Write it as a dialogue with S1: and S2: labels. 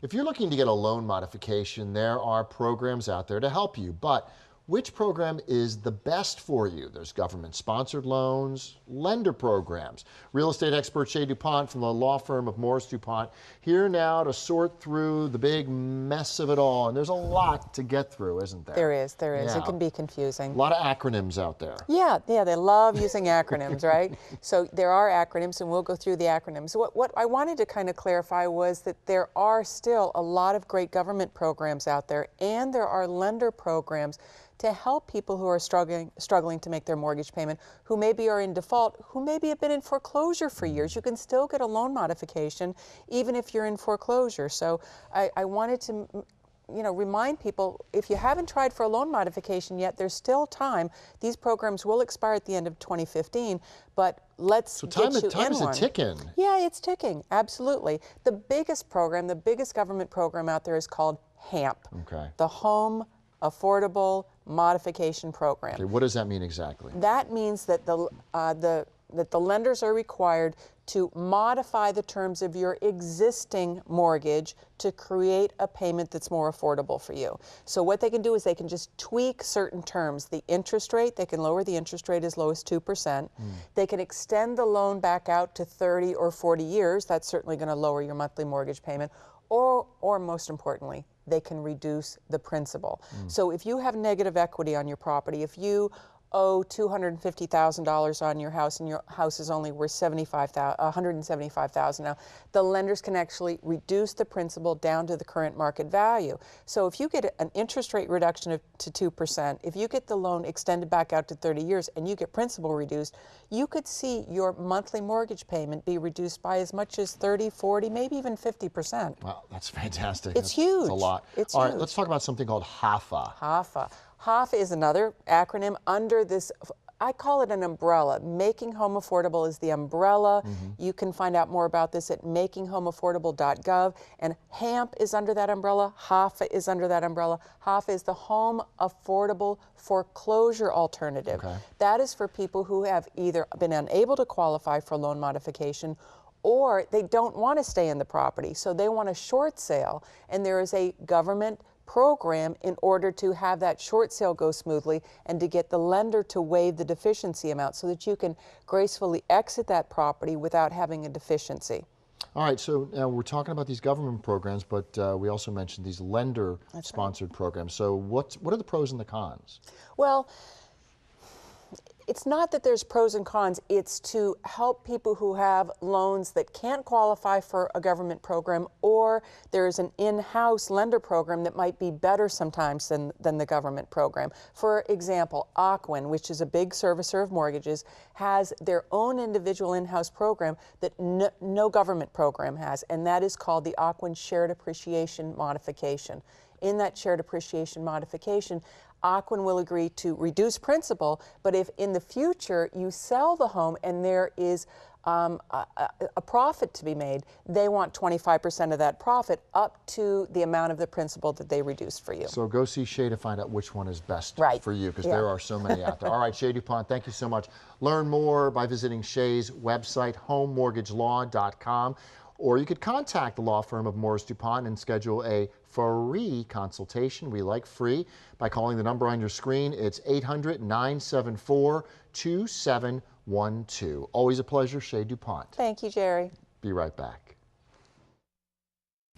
S1: If you're looking to get a loan modification, there are programs out there to help you, but which program is the best for you? There's government-sponsored loans, lender programs. Real estate expert Chae duPont from the law firm of Morris duPont here now to sort through the big mess of it all. And there's a lot to get through, isn't there?
S2: There is.
S1: Yeah.
S2: It can be confusing.
S1: A lot of acronyms out there.
S2: Yeah, they love using acronyms, right? So there are acronyms, and we'll go through the acronyms. What I wanted to kind of clarify was that there are still a lot of great government programs out there, and there are lender programs to help people who are struggling to make their mortgage payment, who maybe are in default, who maybe have been in foreclosure for years. You can still get a loan modification even if you're in foreclosure. So I wanted to remind people, if you haven't tried for a loan modification yet, there's still time. These programs will expire at the end of 2015, but let's get you in one.
S1: Time is ticking.
S2: Yeah, it's ticking, absolutely. The biggest program, the biggest government program out there is called HAMP, the Home Affordable Modification Program.
S1: Okay, what does that mean exactly?
S2: That means that the lenders are required to modify the terms of your existing mortgage to create a payment that's more affordable for you. So what they can do is they can just tweak certain terms. The interest rate, they can lower the interest rate as low as 2%. They can extend the loan back out to 30 or 40 years. That's certainly going to lower your monthly mortgage payment. Or most importantly, they can reduce the principal. So if you have negative equity on your property, if you owe $250,000 on your house and your house is only worth $175,000 now, the lenders can actually reduce the principal down to the current market value. So if you get an interest rate reduction to 2%, if you get the loan extended back out to 30 years and you get principal reduced, you could see your monthly mortgage payment be reduced by as much as 30, 40, maybe even 50%.
S1: Wow, that's fantastic.
S2: It's huge.
S1: It's a lot.
S2: It's
S1: All right,
S2: huge.
S1: let's talk about something called HAFA.
S2: HAFA. HAFA is another acronym under this, I call it an umbrella. Making Home Affordable is the umbrella. You can find out more about this at makinghomeaffordable.gov. And HAMP is under that umbrella. HAFA is under that umbrella. HAFA is the Home Affordable Foreclosure Alternative. That is for people who have either been unable to qualify for loan modification or they don't want to stay in the property, so they want a short sale, and there is a government program in order to have that short sale go smoothly and to get the lender to waive the deficiency amount so that you can gracefully exit that property without having a deficiency.
S1: All right, so now we're talking about these government programs, but we also mentioned these lender-sponsored programs. So what are the pros and the cons?
S2: Well, it's not that there's pros and cons, it's to help people who have loans that can't qualify for a government program, or there's an in-house lender program that might be better sometimes than the government program. For example, Ocwen, which is a big servicer of mortgages, has their own individual in-house program that no government program has, and that is called the Ocwen Shared Appreciation Modification. In that shared appreciation modification, Ocwen will agree to reduce principal, but if in the future you sell the home and there is a profit to be made, they want 25% of that profit up to the amount of the principal that they reduced for you.
S1: So go see Chae to find out which one is best for you, because there are so many out there. All right, Chae duPont, thank you so much. Learn more by visiting Chae's website, homemortgagelaw.com. Or you could contact the law firm of Morris duPont and schedule a free consultation. We like free by calling the number on your screen. It's 800-974-2712. Always a pleasure, Chae duPont.
S2: Thank you, Jerry.
S1: Be right back.